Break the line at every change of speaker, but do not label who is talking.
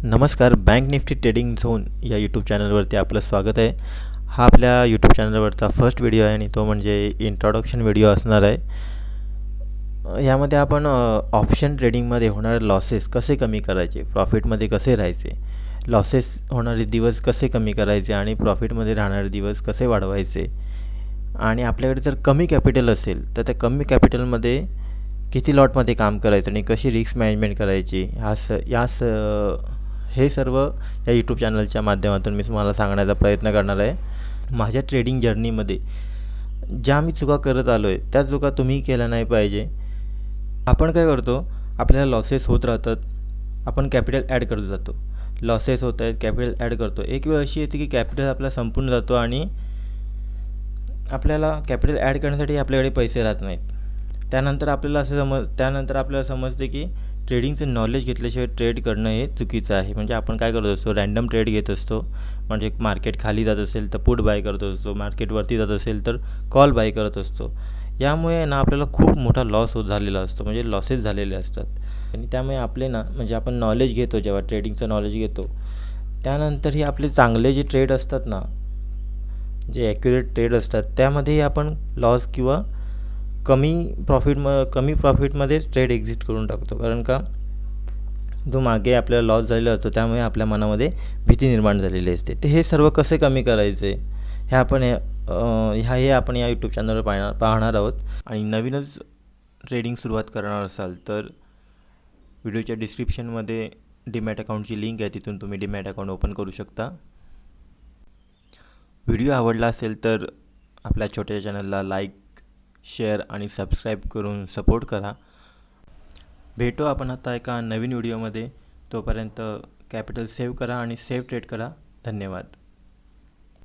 नमस्कार. Bank Nifty trading zone या YouTube चॅनलवरती आपलं स्वागत आहे. हा आपल्या यूट्यूब चॅनलवरचा फर्स्ट व्हिडिओ आहे आणि तो म्हणजे इंट्रोडक्शन व्हिडिओ असणार आहे. यामध्ये आपण ऑप्शन ट्रेडिंगमध्ये होणारे लॉसेस कसे कमी करायचे, प्रॉफिटमध्ये कसे राहायचे, लॉसेस होणारे दिवस कसे कमी करायचे आणि प्रॉफिटमध्ये राहणारे दिवस कसे वाढवायचे, आणि आपल्याकडे जर कमी कॅपिटल असेल तर त्या कमी कॅपिटलमध्ये किती लॉटमध्ये काम करायचं आणि कशी रिस्क मॅनेजमेंट करायची, हे सर्व या यूट्यूब चॅनलच्या माध्यमातून मी तुम्हाला सांगण्याचा प्रयत्न करणार आहे. माझ्या ट्रेडिंग जर्नीमध्ये ज्या मी चुका करत आलो आहे त्या चुका तुम्ही केल्या नाही पाहिजे. आपण काय करतो, आपल्याला लॉसेस होत राहतात, आपण कॅपिटल ॲड करत जातो, लॉसेस होत आहेत, कॅपिटल ॲड करतो. एक वेळ अशी येते की कॅपिटल आपला संपून जातो आणि आपल्याला कॅपिटल ॲड करण्यासाठी आपल्याकडे पैसे राहत नाहीत. त्यानंतर आपल्याला समजते की ट्रेडिंगचं नॉलेज घेतल्याशिवाय ट्रेड करणं हे चुकीचं आहे. म्हणजे आपण काय करत असतो, रँडम ट्रेड घेत असतो. म्हणजे मार्केट खाली जात असेल तर पुट बाय करत असतो, मार्केट वरती जात असेल तर कॉल बाय करत असतो. यामुळे ना आपल्याला खूप मोठा लॉस झालेला असतो, म्हणजे लॉसेस झालेले असतात. आणि त्यामुळे आपले ना म्हणजे आपण नॉलेज घेतो, जेव्हा ट्रेडिंगचं नॉलेज घेतो त्यानंतरही आपले चांगले जे ट्रेड असतात ना, जे ॲक्युरेट ट्रेड असतात त्यामध्येही आपण लॉस किंवा कमी प्रॉफिटमध्येच ट्रेड एक्झिट करून टाकतो. कारण का, जो मागे आपल्याला लॉस झालेला असतो त्यामुळे आपल्या मनामध्ये भीती निर्माण झालेली असते. तर हे सर्व कसे कमी करायचे हे आपण या यूट्यूब चॅनलवर पाहणार आहोत. आणि नवीनच ट्रेडिंग सुरुवात करणार असाल तर व्हिडिओच्या डिस्क्रिप्शनमध्ये डीमॅट अकाउंटची लिंक आहे, तिथून तुम्ही डीमॅट अकाउंट ओपन करू शकता. व्हिडिओ आवडला असेल तर आपल्या छोट्या चॅनलला लाईक, शेअर आणि सबस्क्राईब करून सपोर्ट करा. भेटू आपण आता एका नवीन व्हिडिओमध्ये. तोपर्यंत कॅपिटल सेव्ह करा आणि सेव्ह ट्रेड करा. धन्यवाद.